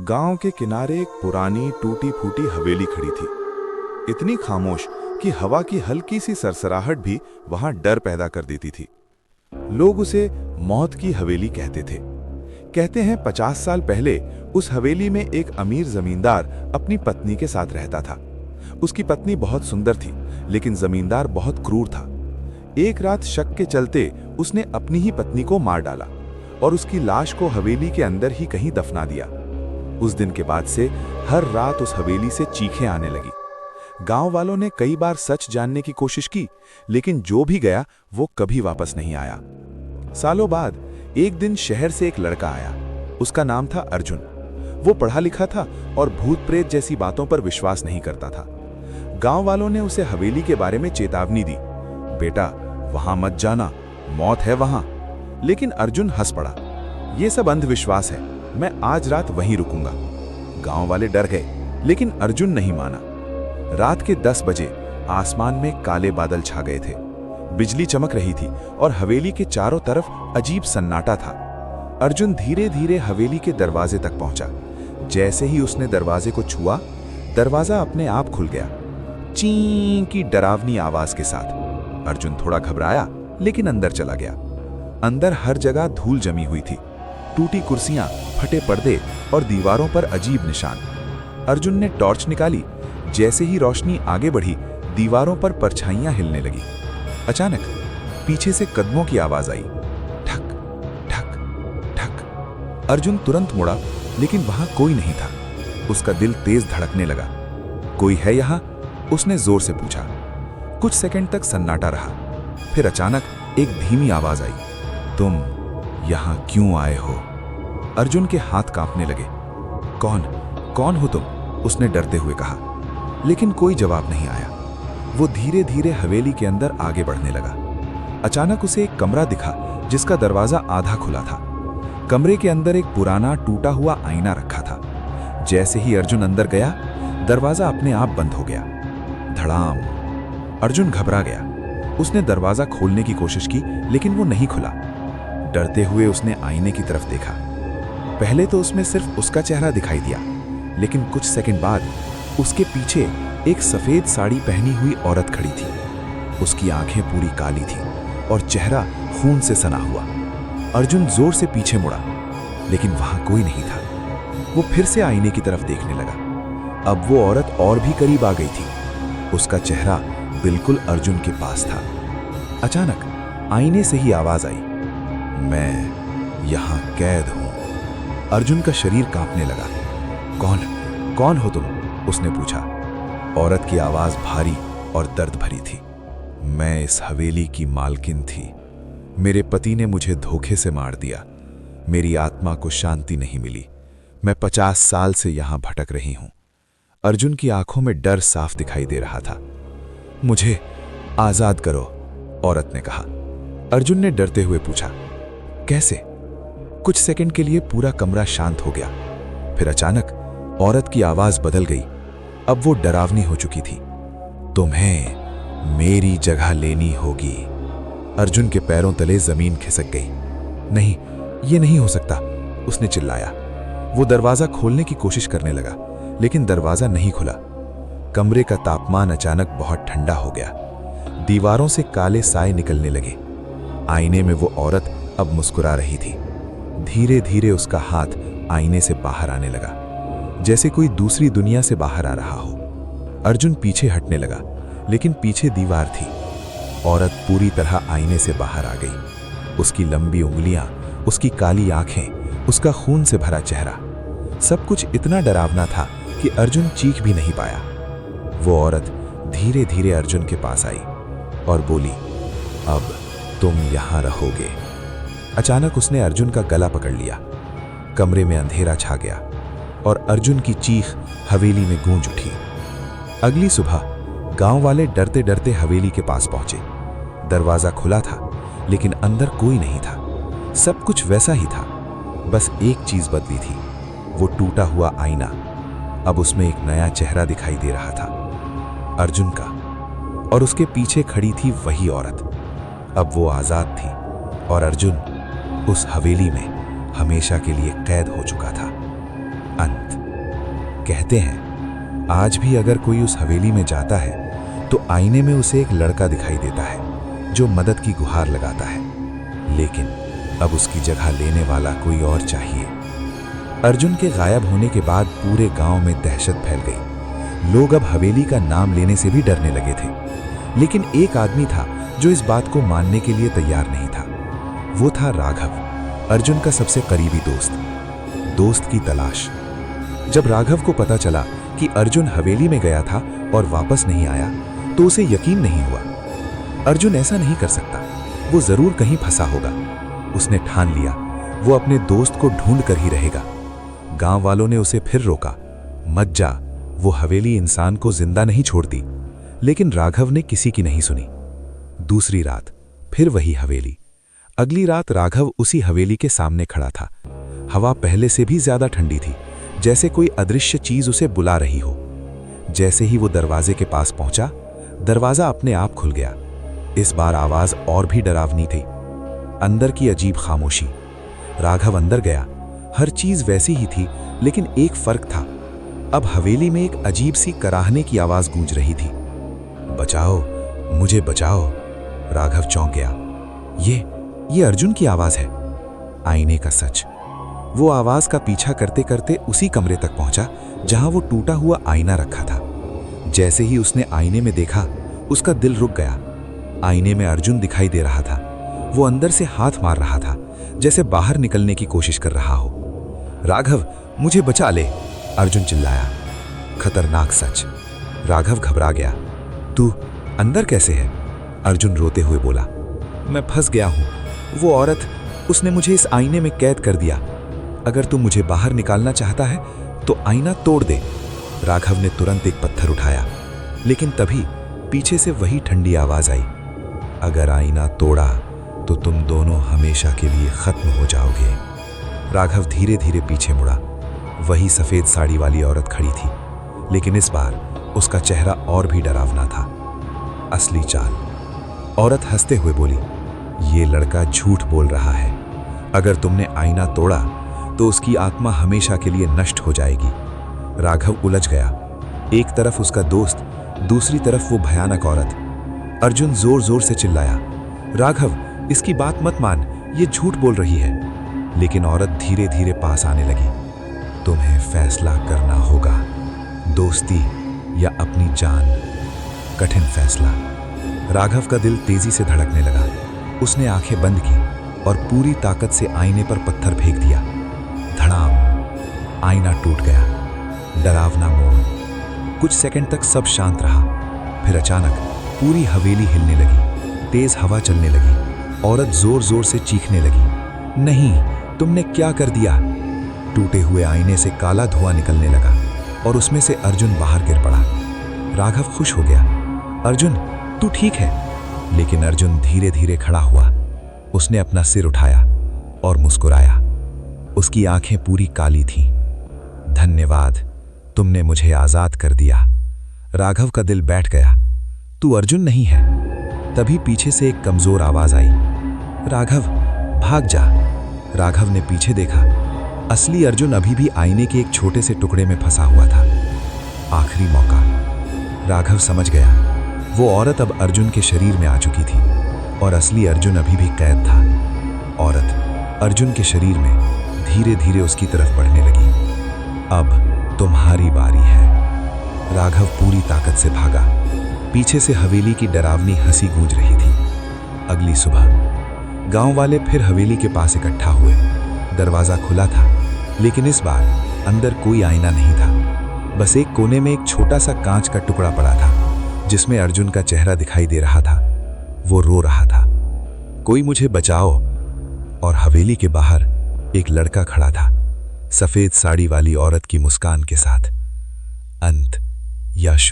गांव के किनारे एक पुरानी टूटी फूटी हवेली खड़ी थी। इतनी खामोश कि हवा की हल्की सी सरसराहट भी वहां डर पैदा कर देती थी। लोग उसे मौत की हवेली कहते थे। कहते हैं 50 साल पहले उस हवेली में एक अमीर जमींदार अपनी पत्नी के साथ रहता था। उसकी पत्नी बहुत सुंदर थी, लेकिन जमींदार बहुत क्रूर था। एक रात शक के चलते उसने अपनी ही पत्नी को मार डाला और उसकी लाश को हवेली के अंदर ही कहीं दफना दिया। उस दिन के बाद से हर रात उस हवेली से चीखें आने लगी। गांव वालों ने कई बार सच जानने की कोशिश की, लेकिन जो भी गया वो कभी वापस नहीं आया। सालों बाद एक दिन शहर से एक लड़का आया। उसका नाम था अर्जुन। वो पढ़ा लिखा था और भूत प्रेत जैसी बातों पर विश्वास नहीं करता था। गांव वालों ने उसे हवेली के बारे में चेतावनी दी, बेटा वहां मत जाना, मौत है वहां। लेकिन अर्जुन हंस पड़ा, ये सब अंधविश्वास है, मैं आज रात वहीं रुकूंगा। गांव वाले डर गए, लेकिन अर्जुन नहीं माना। रात के 10 बजे आसमान में काले बादल छा गए थे। बिजली चमक रही थी और हवेली के चारों तरफ अजीब सन्नाटा था। अर्जुन धीरे धीरे हवेली के दरवाजे तक पहुंचा। जैसे ही उसने दरवाजे को छुआ, दरवाजा अपने आप खुल गया, ची की डरावनी आवाज के साथ। अर्जुन थोड़ा घबराया, लेकिन अंदर चला गया। अंदर हर जगह धूल जमी हुई थी, टूटी कुर्सियां, फटे पर्दे और दीवारों पर अजीब निशान। अर्जुन ने टॉर्च निकाली। जैसे ही रोशनी आगे बढ़ी, दीवारों पर परछाइयां हिलने लगी। अचानक पीछे से कदमों की आवाज आई, ठक ठक ठक। अर्जुन तुरंत मुड़ा, लेकिन वहां कोई नहीं था। उसका दिल तेज धड़कने लगा। कोई है यहां? उसने जोर से पूछा। कुछ सेकंड तक सन्नाटा रहा, फिर अचानक एक धीमी आवाज आई, तुम यहां क्यों आए हो? अर्जुन के हाथ कांपने लगे। कौन हो तुम? उसने डरते हुए कहा, लेकिन कोई जवाब नहीं आया। वो धीरे धीरे हवेली के अंदर आगे बढ़ने लगा। अचानक उसे एक कमरा दिखा, जिसका दरवाजा आधा खुला था। कमरे के अंदर एक पुराना टूटा हुआ आईना रखा था। जैसे ही अर्जुन अंदर गया, दरवाजा अपने आप बंद हो गया। धड़ाम। अर्जुन घबरा गया। उसने दरवाजा खोलने की कोशिश की, लेकिन वो नहीं खुला। डरते हुए उसने आईने की तरफ देखा। पहले तो उसमें सिर्फ उसका चेहरा दिखाई दिया, लेकिन कुछ सेकंड बाद उसके पीछे एक सफेद साड़ी पहनी हुई औरत खड़ी थी। उसकी आंखें पूरी काली थी और चेहरा खून से सना हुआ। अर्जुन जोर से पीछे मुड़ा, लेकिन वहां कोई नहीं था। वो फिर से आईने की तरफ देखने लगा। अब वो औरत और भी करीब आ गई थी। उसका चेहरा बिल्कुल अर्जुन के पास था। अचानक आईने से ही आवाज आई, मैं यहां कैद हूं। अर्जुन का शरीर कांपने लगा। कौन हो तुम? उसने पूछा। औरत की आवाज भारी और दर्द भरी थी। मैं इस हवेली की मालकिन थी। मेरे पति ने मुझे धोखे से मार दिया। मेरी आत्मा को शांति नहीं मिली। मैं 50 साल से यहां भटक रही हूं। अर्जुन की आंखों में डर साफ दिखाई दे रहा था। मुझे आजाद करो, औरत ने कहा। अर्जुन ने डरते हुए पूछा, कैसे? कुछ सेकंड के लिए पूरा कमरा शांत हो गया। फिर अचानक औरत की आवाज बदल गई। अब वो डरावनी हो चुकी थी। तुम्हें मेरी जगह लेनी होगी। अर्जुन के पैरों तले जमीन खिसक गई। नहीं, ये नहीं हो सकता, उसने चिल्लाया। वो दरवाजा खोलने की कोशिश करने लगा, लेकिन दरवाजा नहीं खुला। कमरे का तापमान अचानक बहुत ठंडा हो गया। दीवारों से काले साए निकलने लगे। आईने में वो औरत अब मुस्कुरा रही थी। धीरे धीरे उसका हाथ आईने से बाहर आने लगा, जैसे कोई दूसरी दुनिया से बाहर आ रहा हो। अर्जुन पीछे हटने लगा, लेकिन पीछे दीवार थी। औरत पूरी तरह आईने से बाहर आ गई। उसकी लंबी उंगलियां, उसकी काली आंखें, उसका खून से भरा चेहरा, सब कुछ इतना डरावना था कि अर्जुन चीख भी नहीं पाया। वो औरत धीरे धीरे अर्जुन के पास आई और बोली, अब तुम यहां रहोगे। अचानक उसने अर्जुन का गला पकड़ लिया। कमरे में अंधेरा छा गया और अर्जुन की चीख हवेली में गूंज उठी। अगली सुबह गांव वाले डरते डरते हवेली के पास पहुंचे। दरवाजा खुला था, लेकिन अंदर कोई नहीं था। सब कुछ वैसा ही था, बस एक चीज बदली थी, वो टूटा हुआ आईना। अब उसमें एक नया चेहरा दिखाई दे रहा था, अर्जुन का, और उसके पीछे खड़ी थी वही औरत। अब वो आजाद थी और अर्जुन उस हवेली में हमेशा के लिए कैद हो चुका था। अंत। कहते हैं आज भी अगर कोई उस हवेली में जाता है तो आईने में उसे एक लड़का दिखाई देता है जो मदद की गुहार लगाता है, लेकिन अब उसकी जगह लेने वाला कोई और चाहिए। अर्जुन के गायब होने के बाद पूरे गांव में दहशत फैल गई। लोग अब हवेली का नाम लेने से भी डरने लगे थे, लेकिन एक आदमी था जो इस बात को मानने के लिए तैयार नहीं था। वो था राघव, अर्जुन का सबसे करीबी दोस्त की तलाश। जब राघव को पता चला कि अर्जुन हवेली में गया था और वापस नहीं आया तो उसे यकीन नहीं हुआ। अर्जुन ऐसा नहीं कर सकता, वो जरूर कहीं फंसा होगा। उसने ठान लिया वो अपने दोस्त को ढूंढ कर ही रहेगा। गांव वालों ने उसे फिर रोका, मत जा, वो हवेली इंसान को जिंदा नहीं छोड़ती। लेकिन राघव ने किसी की नहीं सुनी। दूसरी रात फिर वही हवेली। अगली रात राघव उसी हवेली के सामने खड़ा था। हवा पहले से भी ज्यादा ठंडी थी, जैसे कोई अदृश्य चीज उसे बुला रही हो। जैसे ही वो दरवाजे के पास पहुंचा, दरवाजा अपने आप खुल गया। इस बार आवाज और भी डरावनी थी, अंदर की अजीब खामोशी। राघव अंदर गया, हर चीज वैसी ही थी, लेकिन एक फर्क था। अब हवेली में एक अजीब सी कराहने की आवाज गूंज रही थी। बचाओ, मुझे बचाओ। राघव चौंक गया। ये अर्जुन की आवाज है। आईने का सच। वो आवाज का पीछा करते करते उसी कमरे तक पहुंचा जहां वो टूटा हुआ आईना रखा था। जैसे ही उसने आईने में देखा, उसका दिल रुक गया। आईने में अर्जुन दिखाई दे रहा था। वो अंदर से हाथ मार रहा था, जैसे बाहर निकलने की कोशिश कर रहा हो। राघव, मुझे बचा ले, अर्जुन चिल्लाया। खतरनाक सच। राघव घबरा गया। तू अंदर कैसे है? अर्जुन रोते हुए बोला। मैं फंस गया हूं। वो औरत, उसने मुझे इस आईने में कैद कर दिया। अगर तू मुझे बाहर निकालना चाहता है तो आईना तोड़ दे। राघव ने तुरंत एक पत्थर उठाया, लेकिन तभी पीछे से वही ठंडी आवाज आई। अगर आईना तोड़ा तो तुम दोनों हमेशा के लिए खत्म हो जाओगे। राघव धीरे धीरे पीछे मुड़ा। वही सफेद साड़ी वाली औरत खड़ी थी, लेकिन इस बार उसका चेहरा और भी डरावना था। असली चाल। औरत हंसते हुए बोली, ये लड़का झूठ बोल रहा है। अगर तुमने आईना तोड़ा तो उसकी आत्मा हमेशा के लिए नष्ट हो जाएगी। राघव उलझ गया। एक तरफ उसका दोस्त, दूसरी तरफ वो भयानक औरत। अर्जुन जोर जोर से चिल्लाया, राघव, इसकी बात मत मान, ये झूठ बोल रही है। लेकिन औरत धीरे धीरे पास आने लगी। तुम्हें फैसला करना होगा, दोस्ती या अपनी जान। कठिन फैसला। राघव का दिल तेजी से धड़कने लगा। उसने आंखें बंद की और पूरी ताकत से आईने पर पत्थर फेंक दिया। धड़ाम। आईना टूट गया। डरावना मोड़। कुछ सेकंड तक सब शांत रहा। फिर अचानक पूरी हवेली हिलने लगी। तेज हवा चलने लगी। औरत जोर जोर से चीखने लगी, नहीं, तुमने क्या कर दिया? टूटे हुए आईने से काला धुआं निकलने लगा और उसमें से अर्जुन बाहर गिर पड़ा। राघव खुश हो गया। अर्जुन, तू ठीक है? लेकिन अर्जुन धीरे धीरे खड़ा हुआ। उसने अपना सिर उठाया और मुस्कुराया। उसकी आंखें पूरी काली थीं। धन्यवाद, तुमने मुझे आजाद कर दिया। राघव का दिल बैठ गया। तू अर्जुन नहीं है। तभी पीछे से एक कमजोर आवाज आई, राघव, भाग जा। राघव ने पीछे देखा। असली अर्जुन अभी भी आईने के एक छोटे से टुकड़े में फंसा हुआ था। आखिरी मौका। राघव समझ गया, वो औरत अब अर्जुन के शरीर में आ चुकी थी और असली अर्जुन अभी भी कैद था। औरत अर्जुन के शरीर में धीरे धीरे उसकी तरफ बढ़ने लगी। अब तुम्हारी बारी है। राघव पूरी ताकत से भागा। पीछे से हवेली की डरावनी हंसी गूंज रही थी। अगली सुबह गांव वाले फिर हवेली के पास इकट्ठा हुए। दरवाजा खुला था, लेकिन इस बार अंदर कोई आईना नहीं था। बस एक कोने में एक छोटा सा कांच का टुकड़ा पड़ा था, जिसमें अर्जुन का चेहरा दिखाई दे रहा था। वो रो रहा था, कोई मुझे बचाओ। और हवेली के बाहर एक लड़का खड़ा था, सफेद साड़ी वाली औरत की मुस्कान के साथ। अंत या शुरू?